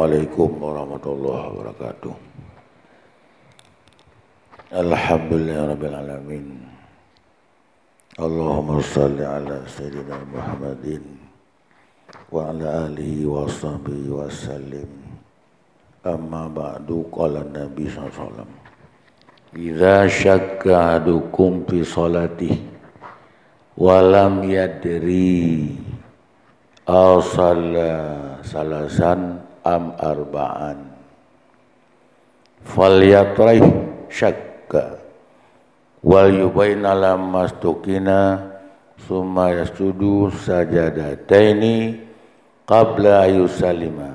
Assalamualaikum warahmatullahi wabarakatuh. Alhamdulillahirrabbilalamin. Allahumma salli ala Sayyidina Muhammadin wa ala alihi wa sahbihi wa sallim. Amma ba'du, qala Nabi SAW, idza syakka ahadukum fi salatihi wa lam yadri aw salasan am arba'an falyatrih syakka wal yubaina lam mastukina summa yasjudu sajadataini qabla yusalima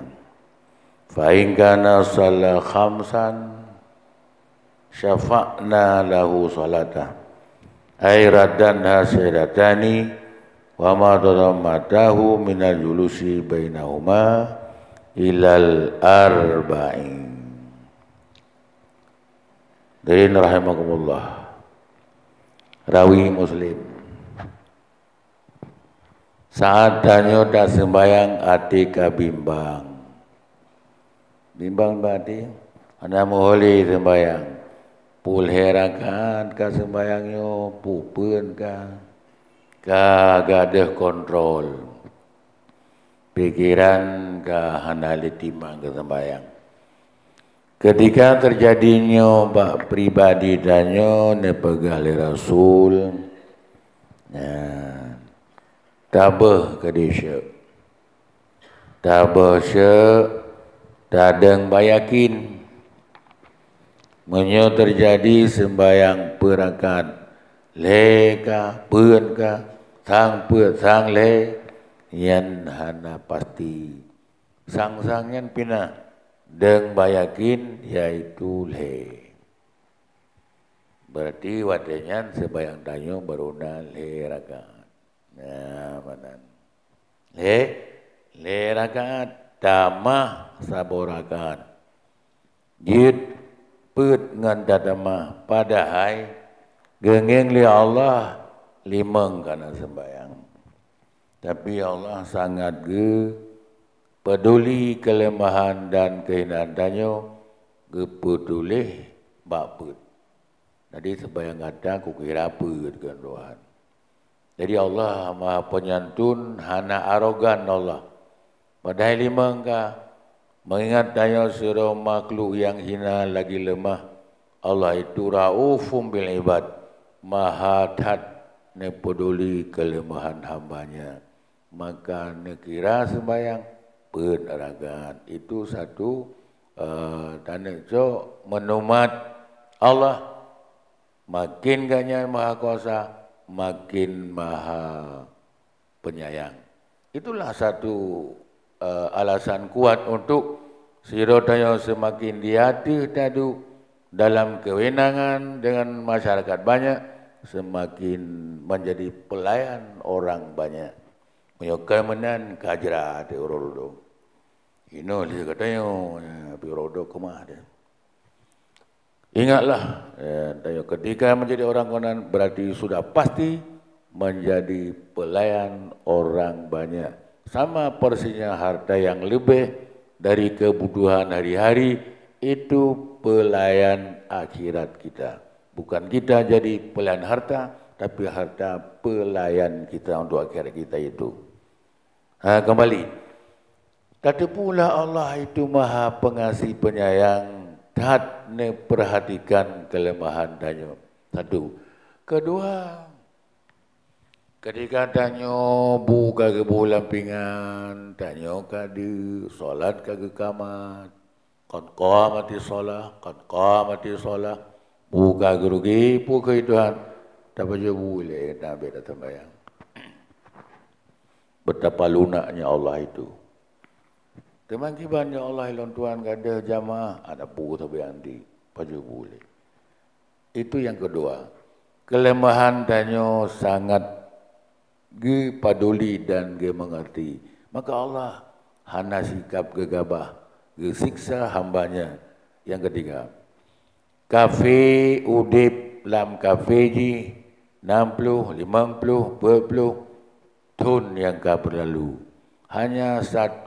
fa in kana salla khamsan syafa'na lahu salatah ay raddanha sayyidatani wa ma tadammatahu minal julusi bainahuma ilal arba'in. Dari rahimakumullah, rawi Muslim. Saat tanya dah sembayang atika bimbang. Bimbang berarti anda moholi sembayang. Pulherakan ka sembayangnya, pupun ka. Gadah kontrol pikiran handali timang ke sembayang. Ketika terjadinya bak pribadi danyo ne pegali Rasul, tabah ke dia, tabah dadang bayakin, menyo terjadi sembayang perakat leka pun ka sang pun sang le yan hana pasti sang yan pina deng bayakin yaitu le berarti wadenyan sebayang danyo beruna le rakaat manan le rakaat tamah saborakaat jid put ngan dadamah padahai gengeng li Allah limang kana sembayang. Tapi Allah sangat peduli kelemahan dan kehinaan danyo, peduli bakput. Jadi sembayang ada kukira put kan Tuhan. Jadi Allah Maha Penyantun, hana arogan Allah. Padahal limang ka mengingat danyo suruh makhluk yang hina lagi lemah. Allah itu raufum bil ibad. Maha tat ne peduli kelemahan hambanya, maka nekira sembayang peneragan itu satu tanejo menumat Allah makin ganya maha kuasa makin maha penyayang. Itulah satu alasan kuat untuk sirodaya semakin diadu tadu dalam kewenangan dengan masyarakat banyak, semakin menjadi pelayan orang banyak. Menyokaimenan kajra te orodo. Ino dia katanya birodo kemah dia. Ingatlah, ketika menjadi orang konan berarti sudah pasti menjadi pelayan orang banyak. Sama persisnya harta yang lebih dari kebutuhan hari-hari itu pelayan akhirat kita. Bukan kita jadi pelayan harta, tapi harta pelayan kita untuk akhirat kita itu. Kembali. Kata pula Allah itu maha pengasih penyayang, tak ne perhatikan kelemahan danyo. Satu. Kedua, ketika danyo buka ke bulan pingan, danyo kadi solat ke kamat. Qad qamati solah, buka gerugi, buka Tuhan. Tak baca boleh, Nabi datang bayang. Betapa lunaknya Allah itu. Teman kibannya Allah ilon Tuhan kada jamaah, ada buka bayang di, baca boleh. Itu yang kedua. Kelemahan danyo sangat paduli dan mengerti. Maka Allah hana sikap gegabah. Siksa hambanya. Yang ketiga, kafe udip lam kafe ji 60, 50, 40 tahun yang kau berlalu. hanya 1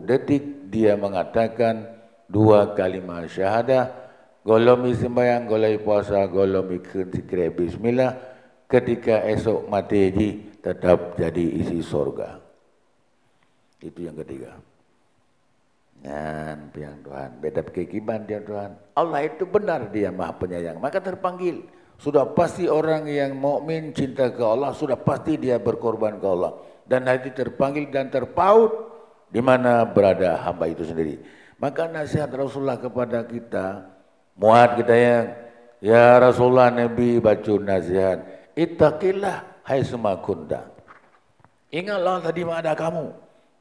detik dia mengatakan 2 kalimat syahadah, golomi sembahyang, golomi puasa, golomi zikir bismillah, ketika esok mati tetap jadi isi surga. Itu yang ketiga. Dan yang Tuhan, beda kekiban dia Tuhan. Allah itu benar, dia Maha Penyayang, maka terpanggil. Sudah pasti orang yang mukmin cinta ke Allah, sudah pasti dia berkorban ke Allah. Dan nanti terpanggil dan terpaut di mana berada hamba itu sendiri. Maka nasihat Rasulullah kepada kita, muat kita yang, ya Rasulullah, Nabi baca nasihat, ittaqillah hai sumakunda. Ingatlah tadi mana kamu.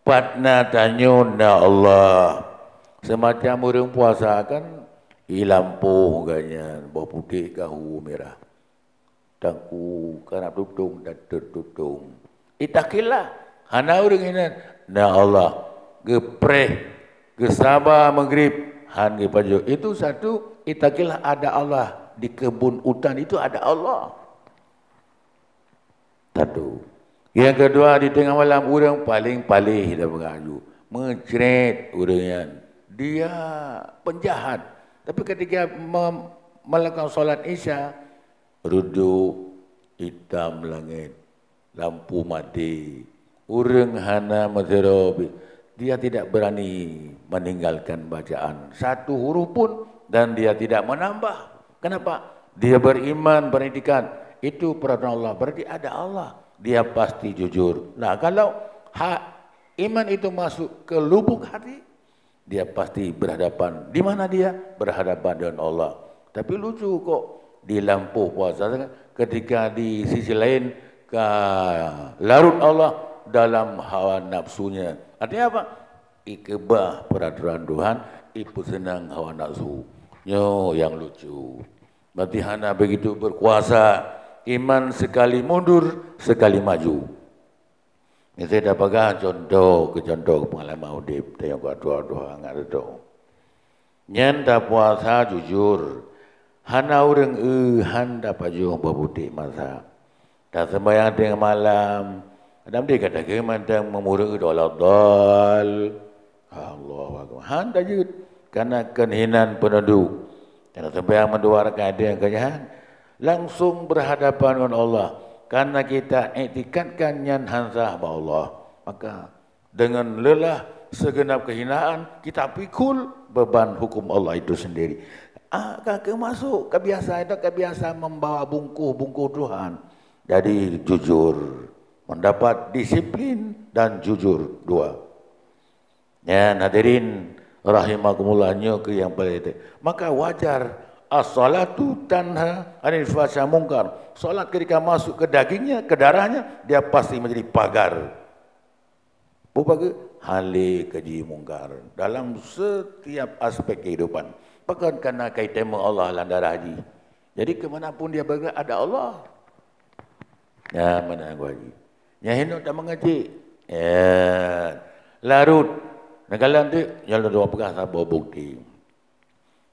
Patna tanyuna Allah. Semacam orang puasa kan, ilampuh ganya, bau putih kahu merah. Tangku karena tutung dan tertutung. Ittaqillah. Hana orang ini, na Allah. Gepreh, gesaba maghrib, han gepaju. Itu satu, ittaqillah, ada Allah. Di kebun hutan itu ada Allah. Satu. Yang kedua, di tengah malam orang paling palih dah beraju. Mencret orang. Dia penjahat. Tapi ketika melakukan solat Isya, duduk hitam langit, lampu mati, urang hana mazharobi, dia tidak berani meninggalkan bacaan 1 huruf pun, dan dia tidak menambah. Kenapa? Dia beriman, beritikad, itu peraturan Allah, berarti ada Allah, dia pasti jujur. Nah, kalau iman itu masuk ke lubuk hati, dia pasti berhadapan. Di mana dia? Berhadapan dengan Allah. Tapi lucu kok, di lampu puasa, ketika di sisi lain ke larut Allah dalam hawa nafsunya. Artinya apa? Ikebah peraturan Tuhan, ibu senang hawa nafsu. Yo, yang lucu. Berarti hana begitu berkuasa, iman sekali mundur, sekali maju. Ini saya dah pegang contoh pengalaman hidup. Tengok doa-doa enggak ada. Nyanda puasa jujur. Hana orang han dapat jujur berbutik masa. Tak sembahyang tengah malam. Adam dia kata ke mandang memuruk doa dal. Allah Akbar. Han dah jujur. Karena kehinaan penduduk. Karena sembahyang mendua rakaat dia yang kejahan. Langsung berhadapan dengan Allah. Karena kita iktikadkan nyan hansah ba Allah, maka dengan lelah segenap kehinaan kita pikul beban hukum Allah itu sendiri. Kakak masuk kebiasaan itu, kebiasaan membawa bungkuh Tuhan. Jadi jujur, mendapat disiplin dan jujur dua. Ya hadirin rahimakumullah, ke yang paling itu. Maka wajar as-salatu tanha 'anil fahsya'i munkar. Salat ketika masuk ke dagingnya, ke darahnya, dia pasti menjadi pagar. Bukan hale keji mungkar dalam setiap aspek kehidupan. Bahkan karena kaitan dengan Allah dan darah haji. Jadi kemanapun dia bergerak ada Allah. Ya mana aku haji. Ya hendak tak mengaji. Ya larut. Nagalan tu jalan dua pegang sabar bukti.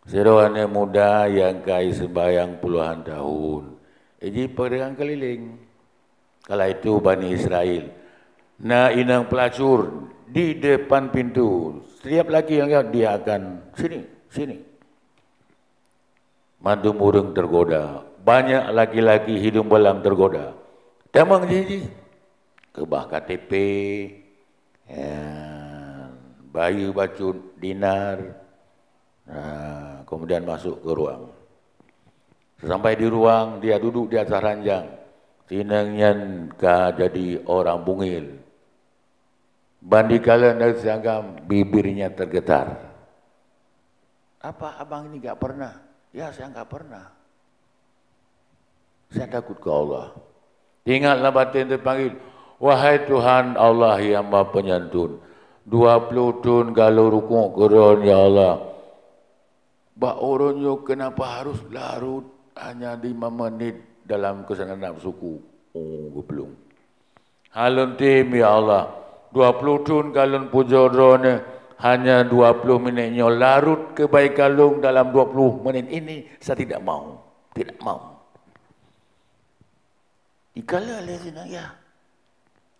Serohane muda yang kai sembahyang puluhan tahun. Jadi pedagang keliling. Kala itu Bani Israel. Nah inang pelacur di depan pintu. Setiap laki yang lihat dia akan sini. Madu murung tergoda. Banyak laki-laki hidung belang tergoda. Tamang jadi kebah KTP. Ya, bayu bacut dinar. Nah, kemudian masuk ke ruang. Sampai di ruang, dia duduk di atas ranjang. Sinangnya jadi orang bungil. Bandikala dari siangam, bibirnya tergetar. Apa abang ini enggak pernah? Ya, saya enggak pernah. Saya takut ke Allah. Ingatlah batin terpanggil, wahai Tuhan Allah yang Maha Penyantun. 20 tahun kalau rukuk geron ya Allah. Bak orangnya kenapa harus larut hanya 5 menit dalam kesenangan nafsuku? Oh, geblung. Halun tim ya Allah. 20 tahun kalun pujodrone hanya 20 minitnya larut ke baik kalung dalam 20 menit ini saya tidak mau. Tidak mau. Ikala le sina ya.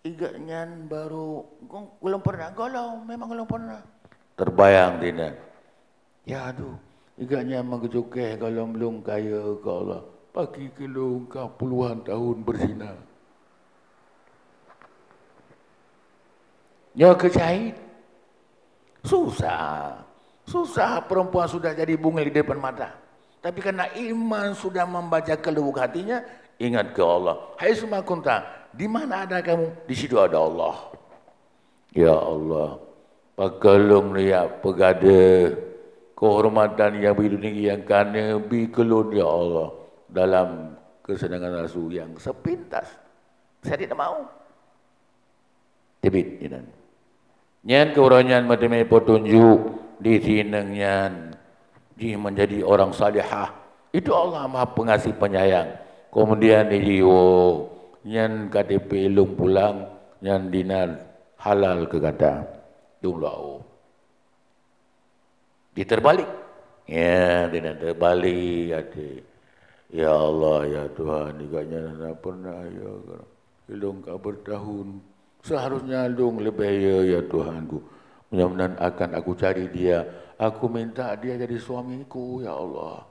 Igaknya baru, belum pernah galau, memang belum pernah. Terbayang tidak? Ya aduh, igaknya mengejukeh kalau belum kaya ke Allah. Pagi kelung ke puluhan tahun berzina. Ya kecahit. Susah. Susah perempuan sudah jadi bungil di depan mata. Tapi karena iman sudah membaca kelubuk hatinya, ingat ke Allah. Hai semua kunta, di mana ada kamu? Di situ ada Allah. Ya Allah, pakalung lihat pegada kehormatan yang begitu tinggi yang karena bikelun ya Allah dalam kesenangan nafsu yang sepintas. Saya tidak mau. Tibit jinan. Nyan keurangan madame petunjuk di sinengnya dia menjadi orang salihah. Itu Allah Maha Pengasih Penyayang. Kemudian dijiwo nyan KTP lung pulang nyan dinar halal ke kata dumlau. Diterbalik. Ya, dinar terbalik hati. Ya Allah ya Tuhan, igaknya tak pernah ya ilung ka bertahun. Seharusnya lung lebih ya Tuhanku. Mudah-mudahan akan aku cari dia. Aku minta dia jadi suamiku ya Allah.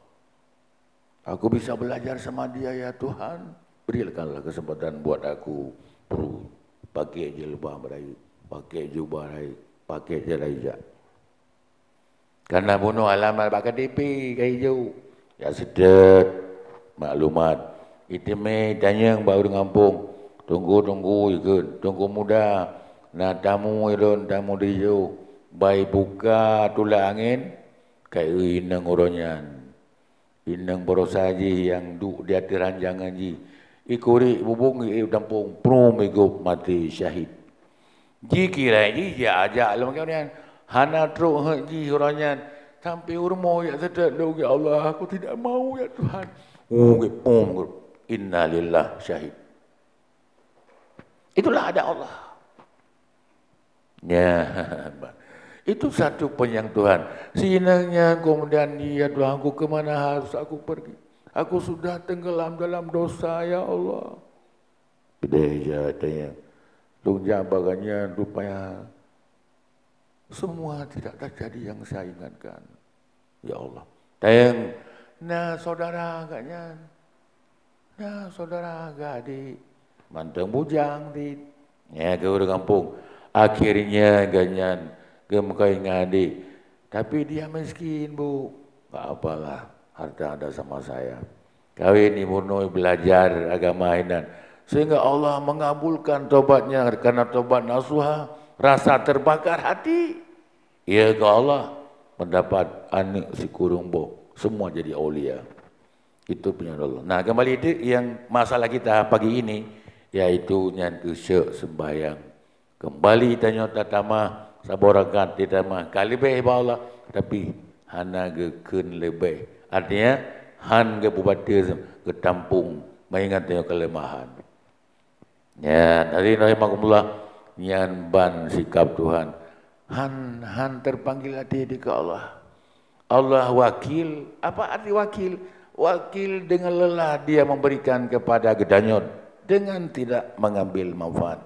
Aku bisa belajar sama dia ya Tuhan. Berikanlah kesempatan buat aku. Perlu pakai jilbab baik, pakai jubah baik, pakai jelajah. Karena bunuh alamat pakai DP kayak jauh. Ya sedot maklumat. Itu tanya baru ngampung. Tunggu ikut, tunggu muda. Nah tamu iron, tamu dijauh. Baik buka tulang angin, kayak inang oronyan. Inang borosaji yang duk di hati ranjangan ji. Ikuri bubung tampung prum ikut mati syahid. Ji kira ji ya aja alam kalian. Hana truk ji oronyan. Sampai urmo ya sedap ya Allah, aku tidak mau ya Tuhan. Innalillah syahid. Itulah ada Allah. Ya, itu satu penyentuhan. Sinangnya kemudian dia Tuhanku kemana harus aku pergi? Aku sudah tenggelam dalam dosa ya Allah. Beda tanya. Lunja bagannya rupanya semua tidak terjadi yang saya ingatkan. Ya Allah. Tayang, nah saudara agaknya, nah saudara agak adik, manteng bujang di, ya ke udah kampung. Akhirnya ganyan ke mukai ngadik, tapi dia miskin bu, tak apalah, harta ada sama saya. Kawin ibu Nur belajar agama inan, sehingga Allah mengabulkan tobatnya karena tobat nasuha, rasa terbakar hati. Ya ke Allah mendapat anak si kurungbo, semua jadi aulia. Itu punya Allah. Nah kembali itu yang masalah kita pagi ini, yaitu yang kesyek sembahyang. Kembali tanya tatama saborakat ditama kali lebih Allah tapi hana geken lebih artinya han ke bubatir ke tampung mengingat tanya kelemahan ya dari rahimahumullah nyan ban sikap Tuhan han terpanggil hati ke Allah Allah wakil apa arti wakil dengan lelah dia memberikan kepada gedanyot dengan tidak mengambil manfaat.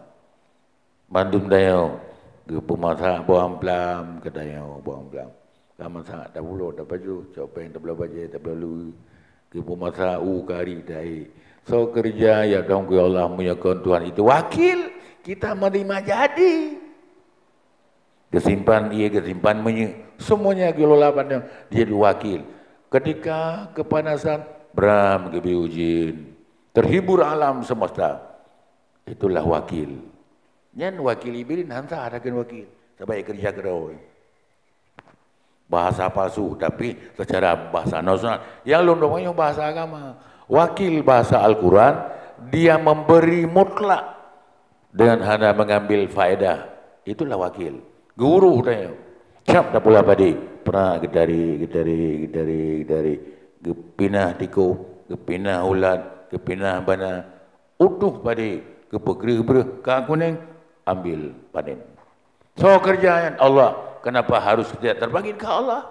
Bandung dayo, ke pemasa buang pelam, ke dayo buang pelam. Lama sangat dah bulu, dah baju, copeng, dah belah baju, dah belah lu. Ke pemasa kari dai. So kerja ya dong ke Allah menyokong Tuhan itu wakil kita menerima jadi. Kesimpan ia kesimpan semuanya kelola pandang dia wakil. Ketika kepanasan beram ke biujin, terhibur alam semesta. Itulah wakil. Nyan wakil ibirin hantar adakan wakil. Sebaik kerja kerau. Bahasa palsu tapi secara bahasa nasional. Yang londongnya bahasa agama. Wakil bahasa Al-Quran. Dia memberi mutlak. Dengan hanya mengambil faedah. Itulah wakil. Guru tanya. Siap tak pula padi. Pernah gedari. Kepinah tiko. Kepinah ulat. Kepinah bana. Utuh padi. Kepegerih-berih. Kakuning. Ambil panen. So kerjaan Allah. Kenapa harus kita terbagi ke Allah?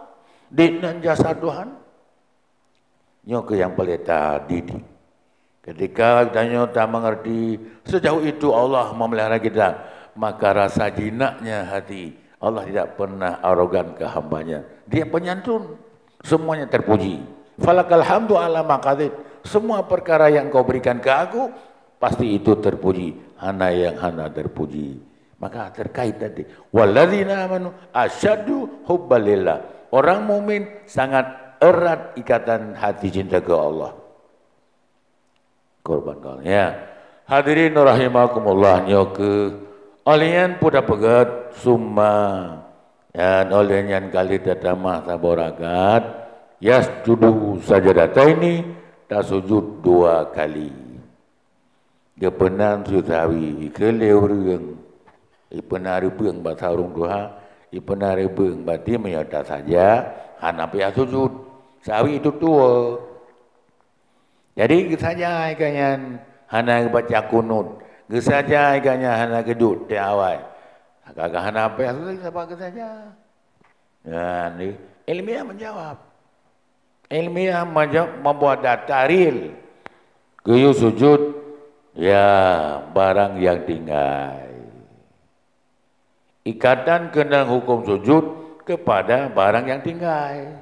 Dengan jasa Tuhan. Nyok yang pelita didik. Ketika kita tak mengerti sejauh itu Allah memelihara kita, maka rasa jinaknya hati. Allah tidak pernah arogan ke hambanya. Dia penyantun, semuanya terpuji. Falakal hamdu ala maqadid. Semua perkara yang kau berikan ke aku, pasti itu terpuji. Hana yang hana terpuji. Maka terkait tadi. Walladzina amanu asyaddu hubbalillah. Orang mukmin sangat erat ikatan hati cinta ke Allah. Korban kau. Ya. Hadirin rahimakumullah nyoke. Olian puda pegat summa. Dan olian kali tatamah saboragat. Yasjudu sajadataini tasujud 2 kali. Gepenan sutawi keleu reung. Ipenari beung batarung duha. Ipenari beung bati menyata saja. Hanapi sujud. Sawi itu tua. Jadi saja ikannya hana baca kunut. Saja ikannya hana gedut di awal. Kakak hana apa apa saja. Ya, ilmiah menjawab. Ilmiah membuat data real. Kuyu sujud ya barang yang tinggal. Ikatan kena hukum sujud kepada barang yang tinggal.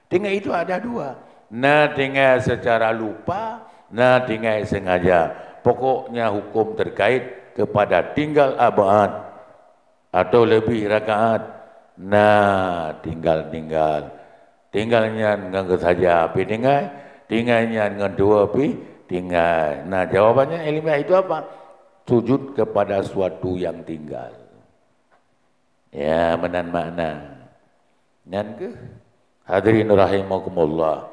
Tinggal itu ada 2. Nah tinggal secara lupa, nah tinggal sengaja. Pokoknya hukum terkait kepada tinggal abad atau lebih rakaat. Nah tinggalnya dengan saja api tinggalnya dengan 2 api tinggal. Nah jawabannya ilmiah itu apa? Sujud kepada suatu yang tinggal. Ya menan makna. Nan ke? Hadirin rahimakumullah.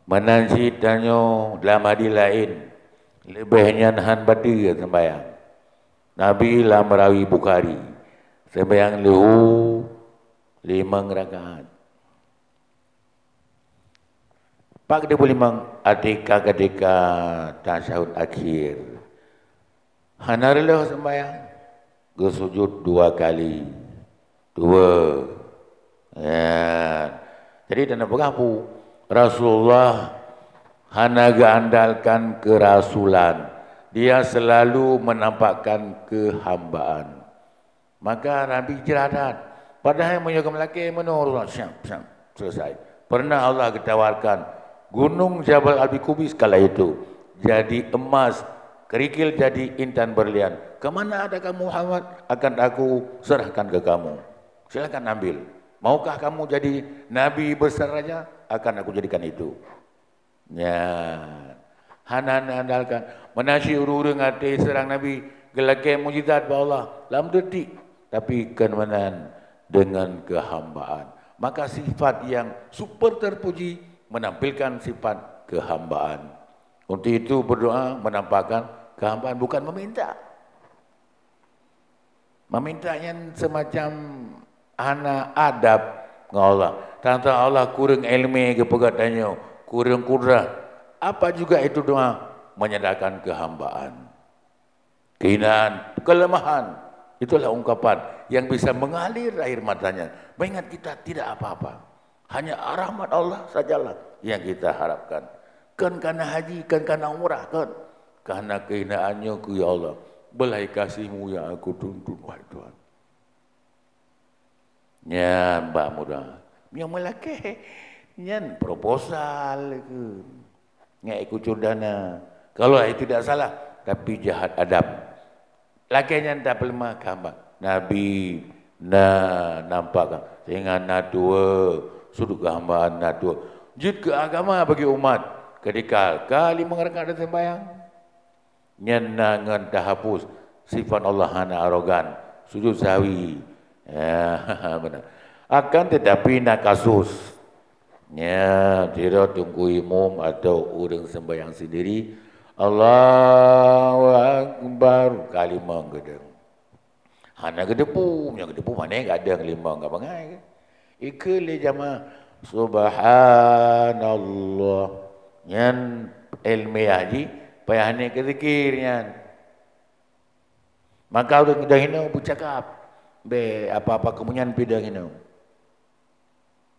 Menansi tanyo dalam hadis lain lebihnya nahan badi sembahyang. Nabi lah merawi Bukhari sembahyang lehu 5 rakaat. Pak dia boleh ketika tasyahud akhir. Hanarlah sembahyang gesujud 2 kali. 2. Ya. Jadi dana pengapu Rasulullah hanaga andalkan kerasulan. Dia selalu menampakkan kehambaan. Maka Nabi jeradat. Padahal yang menyokong lelaki menurut selesai. Pernah Allah ketawarkan gunung Jabal Abi Kubis kala itu jadi emas, kerikil jadi intan berlian. Kemana ada kamu Muhammad? Akan aku serahkan ke kamu. Silakan ambil. Maukah kamu jadi Nabi besar saja? Akan aku jadikan itu. Ya, hanan andalkan. Menasi urung hati serang Nabi. Gelakai mujizat Allah. Dalam detik. Tapi kemenan dengan kehambaan. Maka sifat yang super terpuji menampilkan sifat kehambaan. Untuk itu berdoa menampakkan kehambaan. Bukan meminta. Memintanya semacam anak adab dengan Allah. Tanta Allah kurang ilmu kepegatannya, kurang kudrah. Apa juga itu doa? Menyadarkan kehambaan. Kehinaan, kelemahan. Itulah ungkapan yang bisa mengalir air matanya. Mengingat kita tidak apa-apa. Hanya rahmat Allah sajalah yang kita harapkan. Kan karena haji, kan karena umrah, kan. Karena kehinaannya ku ya Allah. Belai kasihmu yang aku tuntut, wahai Tuhan. Ya, mbak muda. Yang melaki, nyan proposal ke. Nggak ikut curdana. Kalau itu tidak salah, tapi jahat adab. Lakinya tak lemah gambar. Nabi nampakkan. Sehingga nadua, sudut gambar nadua. Jid ke agama bagi umat. Ketika kali mengerangkan dan sembahyang. Nyenangan tahapus. Sifat Allah hana arogan. Sujud sawi. Ya, benar. Akan tetapi nak kasus. Ya, tidak tunggu imam atau orang sembahyang sendiri. Allahu Akbar kalimah gedeng. Hana gedepu, yang gedepu mana yang ada lima enggak bangai. Ikele jamaah subhanallah. Nyan ilmiah ji payahne ke zikirnya. Maka orang dah hina bercakap. Be apa-apa kemunyan pidang ini.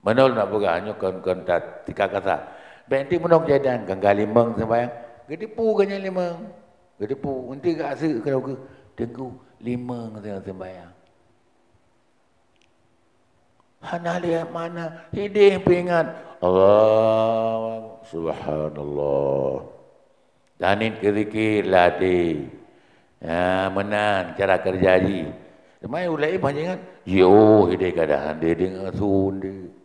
Menol nak buka hanya kon tat tiga kata. Be nanti menok jadang kanggali meng sembahyang Gedipu kanya lima. Gedipu. Nanti kat asa kalau ke. Tengku 5 kata sembahyang. Hana lihat mana. Hidih peringat. Allah. Subhanallah. Danin kezikir latih. Ya, menang cara kerja haji. Mai ulai banyak kan. Yo, hidih keadaan dia dengar sundi.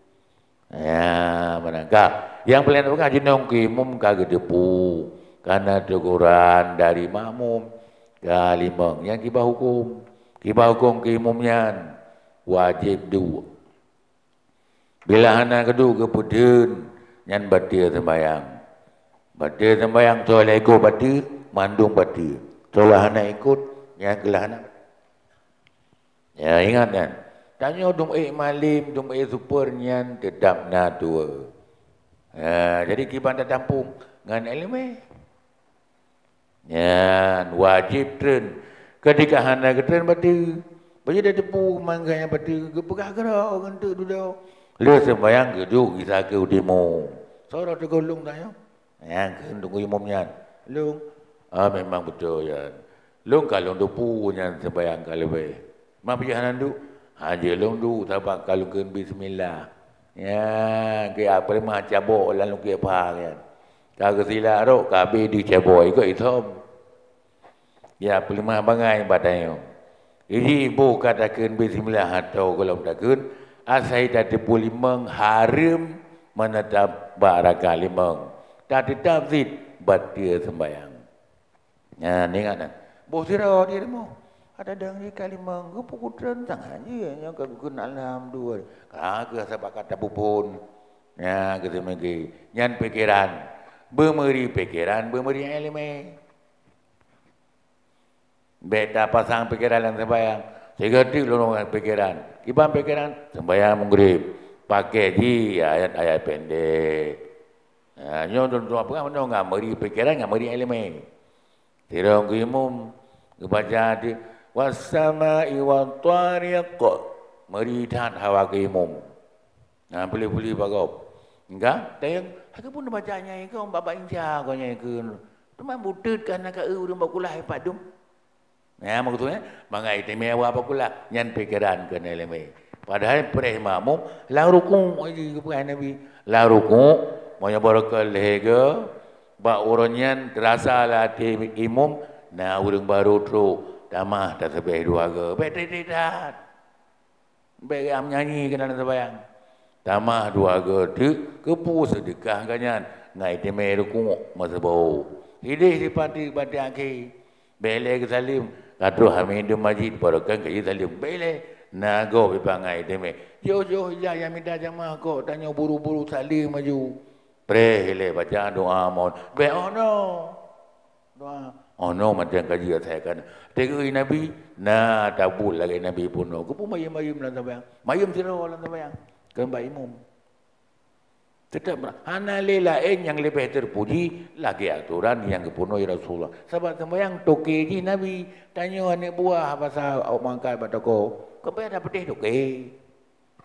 Ya, menangkap. Yang paling apa haji nongki mum kagak depu. Karena teguran dari makmum kalimang yang kibah hukum. Kibah hukum kimumnya wajib dua. Bila anak kedua kepudun nyan batir sembayang. Batir sembayang soal ikut batir, mandung batir. Soal anak ikut, yang kelah anak. Ya ingat kan? Tanya dum malim, dum super nyan tetap na tua. Ya, jadi kiban dah tampung ngan elemen. Ya, wajib tren. Ketika anak tren batir, baju dah tepu mangganya batir, kepegah gerak orang tu duduk. Lu sembayang geduk kisah ke demo. Saudara tergolong tanya. Yang tunggu imamnya. Lu memang betul ya. Lu kalau depu nya sembayang kalau be. Mak perjalanan tu haji lu tu sabak kalau ke bismillah. Ya, ke apa mah cabok lalu ke apa kan. Kalau sila ro kabe di cabok ikut isom. Ya, pelima bangai badannya. Ini ibu katakan bismillah atau kalau takkan asai tadi pulimang harim menetap baraka limang. Tadi tafsir batir sembayang. Ya, ni kan. Bos sira dia mau. Ada dang ni kalimang ke pukutran tangan je yang kau kenal alhamdulillah. Kagak sebab kata pupun. Ya, kita megi. Nyan pikiran. Bermeri pikiran, bermeri elemen. Beta pasang pikiran yang sembayang. Segerti lorong pikiran. Kibam pikiran sembayang maghrib. Pakai ji ayat-ayat pendek. Nyo tu apa kan enggak meri pikiran, enggak meri elemen. Tirong imum kebaca di wasama'i wat tariq. Meri tat hawa ke imum. Nah, boleh-boleh bagau. Enggak, tayang aku pun bacanya kau baba insya kau nya ke. Teman butut kan nak urang bakulah padum. Ya, maksudnya mangai istimewa apa pula nyan pikiran ke elemen. Padahal perih makmum la ruku aji kepada Nabi. La ruku monya barakal lehega ba uronyan terasa latih imum na urang baru tru tamah tak sebeh dua ke. Betet-betet. Bagi am nyanyi kena sembahyang. Tamah dua ke tu kepu sedekah kanyan ngai teme ruku masa bau. Hidih dipati bati akhir. Bele ke salim Kadu Hamidum Majid barukan ke Salim bele nago bipangai deme. Yo ya yang minta jamaah kau tanya buru-buru salim maju. Prele baca doa mon. Be ono. Doa ono macam kaji saya kan. Tegui Nabi na tabul lagi Nabi pun. Ku mayum lan sambayang. Mayum sira lan sambayang. Kembali imam. Tetap hanale lain yang lebih terpuji lagi aturan yang dipenuhi Rasulullah. Sebab sembahyang toke ji Nabi tanya anak buah pasal awak mangkai batako. Kepa ada pedih toke.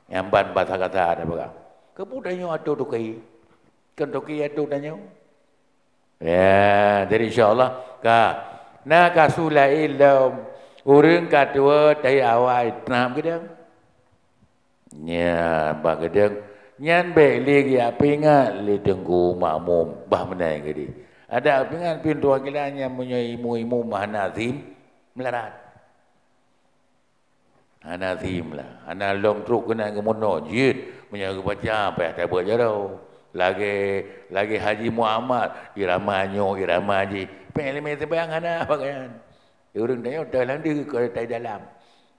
Yang ban bahasa kata ada baga. Kepu tanya atu toke. Kan toke atu tanya. Ya, jadi insyaallah ka na kasulail daum urang kadua dari awal enam gedang. Ya, bagedang nyan beli dia pingat li tengku makmum bah menai gedi. Ada pingat pintu akilannya punya imu-imu mahanazim melarat. Hanazim lah. Ana long truk kena ke mono jid punya baca apa tak berjarau. Lagi Haji Muhammad iramanyo irama haji. Peleme sembayang ana pakaian. Urang tanya dalam di ke dalam.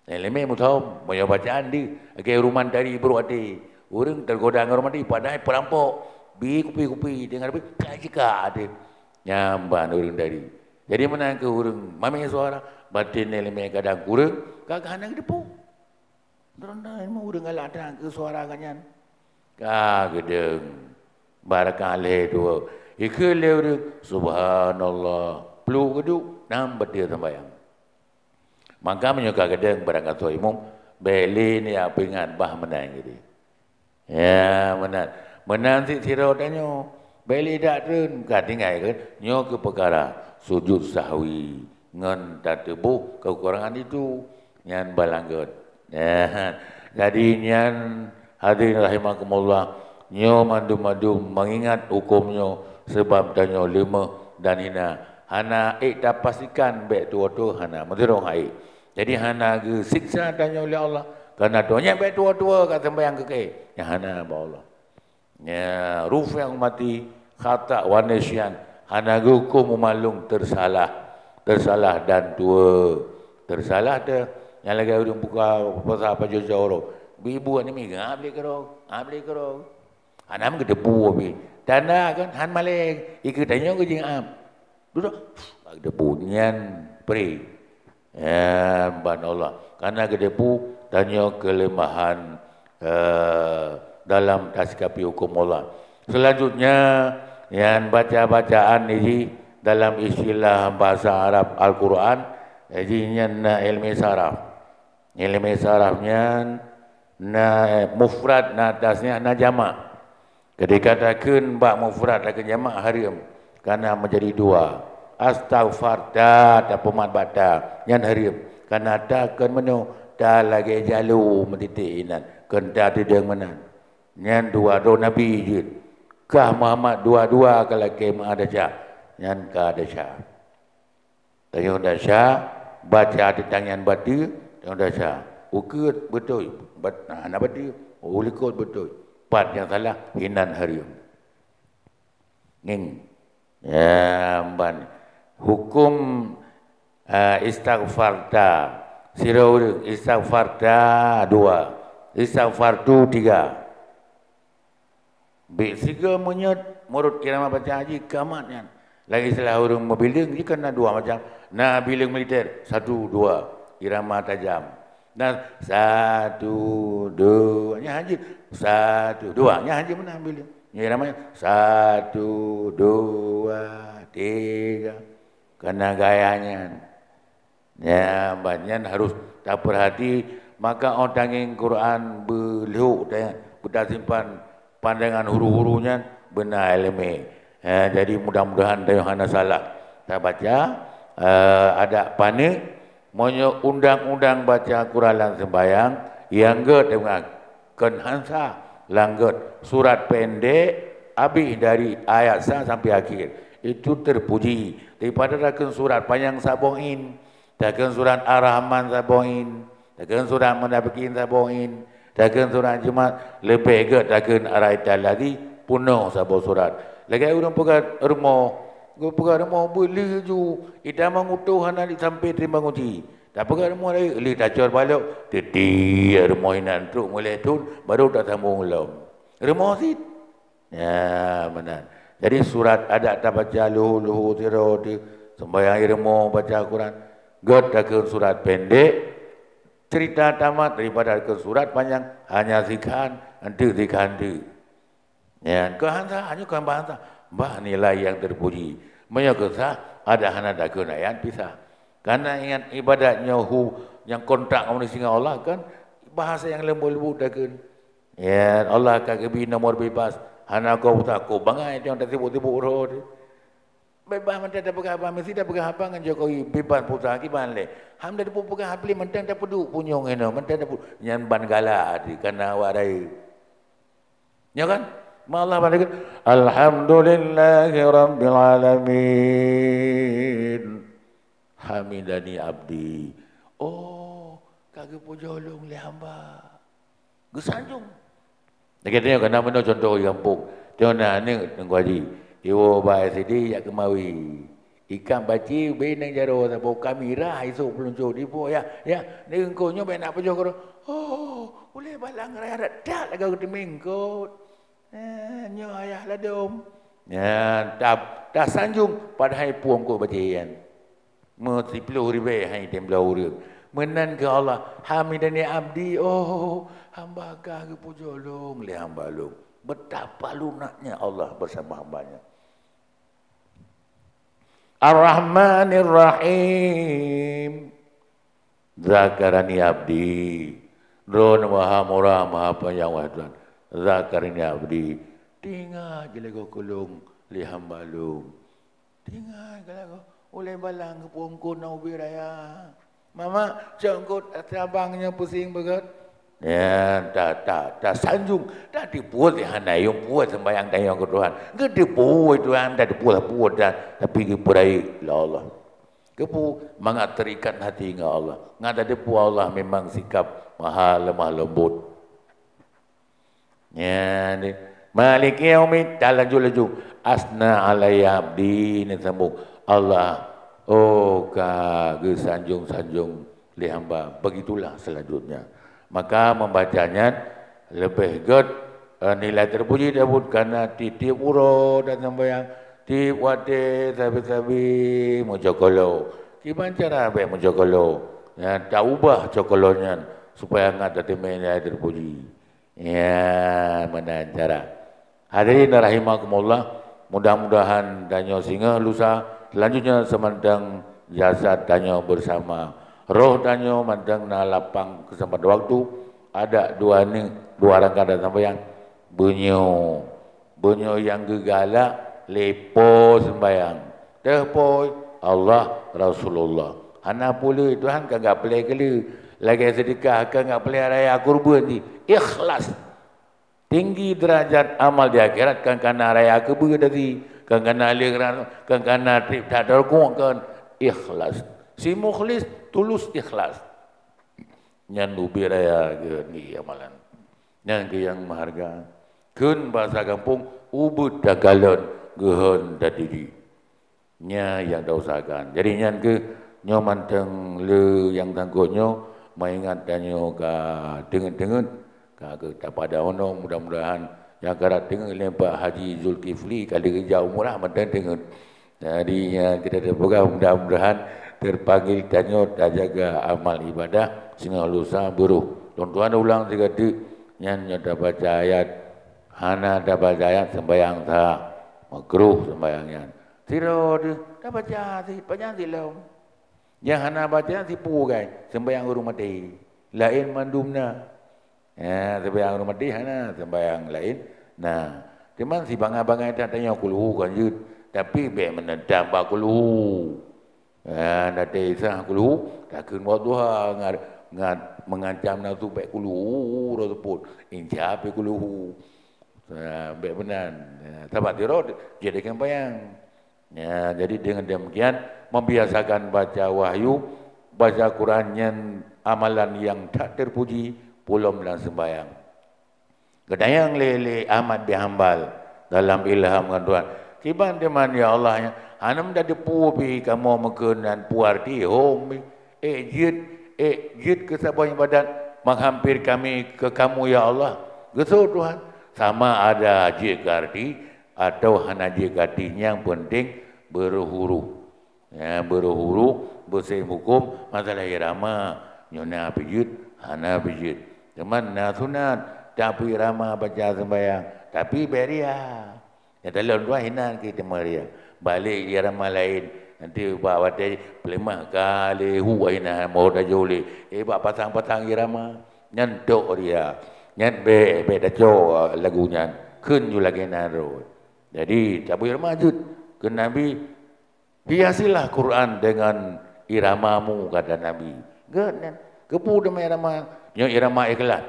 Peleme mutom punya bacaan di ke rumah dari berwati. Orang tergoda dengan rumah dia padahal perampok. Bi kupi-kupi dengar bi kajika ada. Nyamban orang dari. Jadi mana ke orang mami suara batin elemen kadang kurang kagak hanang depu. Dorang mau orang galak ada ke suara kanyan. Kagedeng barakaleh dua. Ikele orang subhanallah. Pelu geduk nam batir sembayang. Maka menyuka gedeng barangkat so imam beli ni apa ingat bah menang gitu. Ya, menang si sira tanya Beli dak tun katingai kan nyo ke perkara sujud sahwi ngan tak tebuh kekurangan itu nyan balanggut. Ya. Jadi nyan hadirin rahimakumullah nyo madu-madu mengingat hukumnya sebab danyo lima dan hina. Hana tak pastikan baik tua-tua hana mendirong hai. Jadi hana ge siksa danyo oleh Allah. Karena doanya baik tua-tua kat sembahyang ke yang hana ba Allah. Ya, ruf yang mati khata wa nisyan hana hukum malung tersalah dan tua tersalah dah yang lagi urang buka pasal apa jauh ibu ni mi ngabli kero hana meng debu abi dana kan han maleng ikut tanya ke jing am duduk debu nyan pri ya ban Allah karena debu tanya kelemahan dalam tasikapi hukum Allah. Selanjutnya yang baca-bacaan ini dalam istilah bahasa Arab Al-Quran jadi na ilmi saraf. Ilmi sarafnya na mufrad na atasnya na jamak. Ketika takun bak mufrad takun jamak harim karena menjadi dua. Astaghfarta tak pemat bata yang harim karena takun menu dah lagi jalu mentitik inan kena tidak menan. Yang dua Nabi je. Kah Muhammad dua-dua kalau kemah ada syah. Yang kah ada syah. Tanya ada syah. Baca tentang yang batu. Tanya ada syah. Ukut betul. Nak batu. Ulikut betul. Part yang salah. Hinan harium. Ning. Ya, ban. Hukum istighfarta. Sirah istighfarta dua. Istighfartu tiga. Bisiga menyet murut kirama baca haji kamatnya. Lagi setelah orang mobiling dia kena dua macam. Nah biling militer satu dua irama tajam. Nah satu dua nya haji satu dua nya haji mana biling. Irama satu dua tiga kena gayanya. Ya banyak harus tak perhati maka orang yang Quran beluk dan budak simpan pandangan huru-hurunya benar ilmi. Jadi mudah-mudahan dia hana salah. Tak baca ada panik monyo undang-undang baca Quran dan sembahyang yang get dengan kenhansa langget surat pendek habis dari ayat sah sampai akhir. Itu terpuji daripada dakan surat panjang saboin, dakan surat Ar-Rahman saboin, dakan surat Munafikin saboin. Dakan surat Jumat lebih ke dakan araitan lagi punuh sabo surat. Lagi orang pegat rumah, pegat rumah beli ju. Ida mengutuh hana sampai terima uji. Tak pegat rumah lagi, li dacor balik. Teti rumah inan tu mulai tu baru tak sambung ulam. Rumah sit. Ya benar. Jadi surat ada tak baca luhu tiro di sembahyang rumah baca Quran. God dakan surat pendek. Cerita tamat daripada ke surat panjang hanya zikhan nanti zikhan tu. Ya, kehansa hanya kan bahasa bah nilai yang terpuji. Menyaksa ada hana dakun ayat pisah. Karena ingat ibadatnya yang kontak dengan singa Allah kan bahasa yang lembut-lembut dakun. Ya, Allah kagebi nomor bebas. Hana kau tak kau bangai yang tak sibuk-sibuk roh. Bebas mentang tak pegang apa, mesti tak pegang apa dengan Jokowi. Bebas putar kiban le. Ham dah pun pegang hapli mentang tak peduk punyong eno, mentang tak nyan ban gala di kana warai. Ya kan? Allah balik. Alhamdulillahi rabbil alamin. Hamidani abdi. Oh, kagak pujolong le hamba. Gesanjung. Nakitanya kena mana contoh kampung. Tiona ni ngwaji. Iwo bae sidi ya kemawi. Ikan baci benang jaro sabo kamera esok peluncur di po ya. Ya, ni engkau nyo ben nak pejo karo. Oh, boleh balang raya dak lagu temengkot. Nyo ayah ladom. Ya, tak sanjung padahal puang ko bacian. Mesti 10,000 hai temblau urang. Menan ke Allah, hamidani abdi. Oh, hamba ka ke pujolong le hamba lu. Betapa lunaknya Allah bersama hambanya. Ar-Rahmanir Rahim. Zakarani abdi. Ron maha murah maha penyayang Tuhan. Zakarani abdi. Tinggal je lego kulung lihambalum. Tinggal kalau oleh balang ke pungkun nau biraya. Mama, cengkut abangnya pusing begat. Ya, tak sanjung, tak dibuat ya hanayung buat sembahyang tayang ke Tuhan. Enggak dibuat Tuhan, tak dibuat dan tapi diperai la Allah. Kepu mangat terikat hati dengan Allah. Ngada depu Allah memang sikap maha lemah lembut. Ya, ni Malik yaumid laju asna alayya abdi ni sambung Allah ka sanjung-sanjung li hamba. Begitulah selanjutnya. Maka membacanya lebih good nilai terpuji disebut karena titip uro dan sembahyang tip wate sabi-sabi mojokolo. Gimana cara be mojokolo? Ya, tak ubah cokolonya supaya nggak ada nilai terpuji. Ya, mana cara? Hadirin rahimakumullah, mudah-mudahan danyo singa lusa selanjutnya semandang jasad danyo bersama roh danyo mandang na lapang kesempatan waktu ada dua rangkaian sampai yang bunyo yang gegala lepo sembayang tepoi Allah Rasulullah hana pula Tuhan kagak pelai kali lagi sedekah kagak pelai raya kurban ni ikhlas tinggi derajat amal di akhirat kan kana raya kurban tadi kan kana akhirat kan kana trip tak kan ikhlas si mukhlis tulus ikhlas nyan ubi raya ke ni amalan nyan ke yang maharga kun bahasa kampung ubud dagalon gehon dadiri nya yang dausakan jadi nyan ke nyo manteng le yang tangguhnyo maingat danyo ka dengan ka ke tapada ono mudah-mudahan yang karat dengan lempak Haji Zulkifli kali kerja umrah manteng dengan jadi kita terbuka mudah-mudahan terpanggil danyo dan jaga amal ibadah sehingga lusa buruh. Tuan-tuan ulang tiga di nyan nyata baca ayat hana dah baca ayat sembahyang ta makruh sembahyangnya. Tiro de dah baca si panjang silau. Yang hana baca si pugai sembahyang urung mati. Lain mandumna. Ya sembahyang urung mati hana sembahyang lain. Nah, cuman si bangai-bangai dah tanya kulhu kan yud tapi be menendam ba kulhu. Nanti sah kulu tak kun waktu ngat mengancam nafsu baik kulu tersebut injap kulu baik benar tabat dirod jadikan bayang ya jadi dengan demikian membiasakan baca wahyu baca Quran yang amalan yang tak terpuji pulom dan sembahyang kedayang lele amat dihambal dalam ilham dengan Tuhan kiban teman ya Allah ya anam dah dipubi kamu mengkenan puarti home jid ke sabanya badan menghampir kami ke kamu ya Allah geso Tuhan sama ada jigardi atau hana jigardi yang penting berhuru ya berhuru bersih hukum masalah irama nyona pijit hana pijit teman na sunat tapi irama baca sembahyang tapi beria ya dalam dua hinan kita maria balik irama lain nanti bawa tadi pelemah kali huwaina mau dah joli buat pasang-pasang irama nyantok dia nyat be dah jo lagunya kun ju lagi naro jadi cabu irama jud ke nabi hiasilah Quran dengan iramamu kata nabi gan kepu demi irama nyo irama ikhlas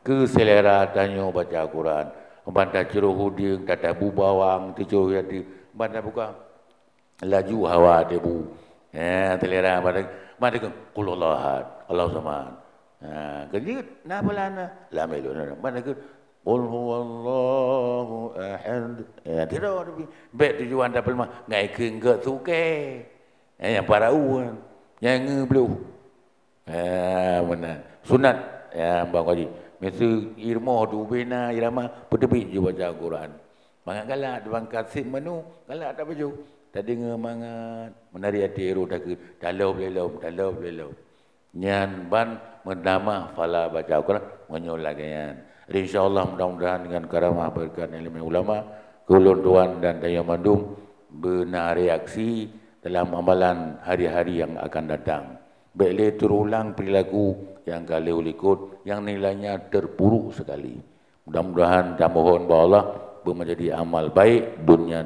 ke selera tanyo baca Quran banda ceruh huding tatabu bawang tijo jadi banda buka laju hawa debu telera banda ke qulullah Allah Samad kejut na balana la meluna banda ke qul huwallahu ahad tidak be tujuan dapat mah ngai keung ke suke yang parau yang ngeblu benar sunat ya bang haji mesu irmo du bena irama pedebi je baca Quran mangat galak dewan kasih menu galak tak baju tadi ngemangat menari hati ero dak dalau belelo nyan ban menama fala baca Quran menyolagan insyaallah mudah-mudahan dengan karamah berkat ilmu ulama kulun tuan dan daya mandum benar reaksi dalam amalan hari-hari yang akan datang baiklah terulang perilaku yang kalian ikut yang nilainya terpuruk sekali. Mudah-mudahan dan mohon bahwa Allah menjadi amal baik dunia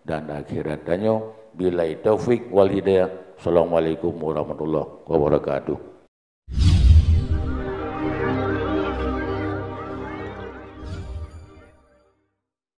dan akhirat danyo. Bilai taufik wal hidayah. Assalamualaikum warahmatullahi wabarakatuh.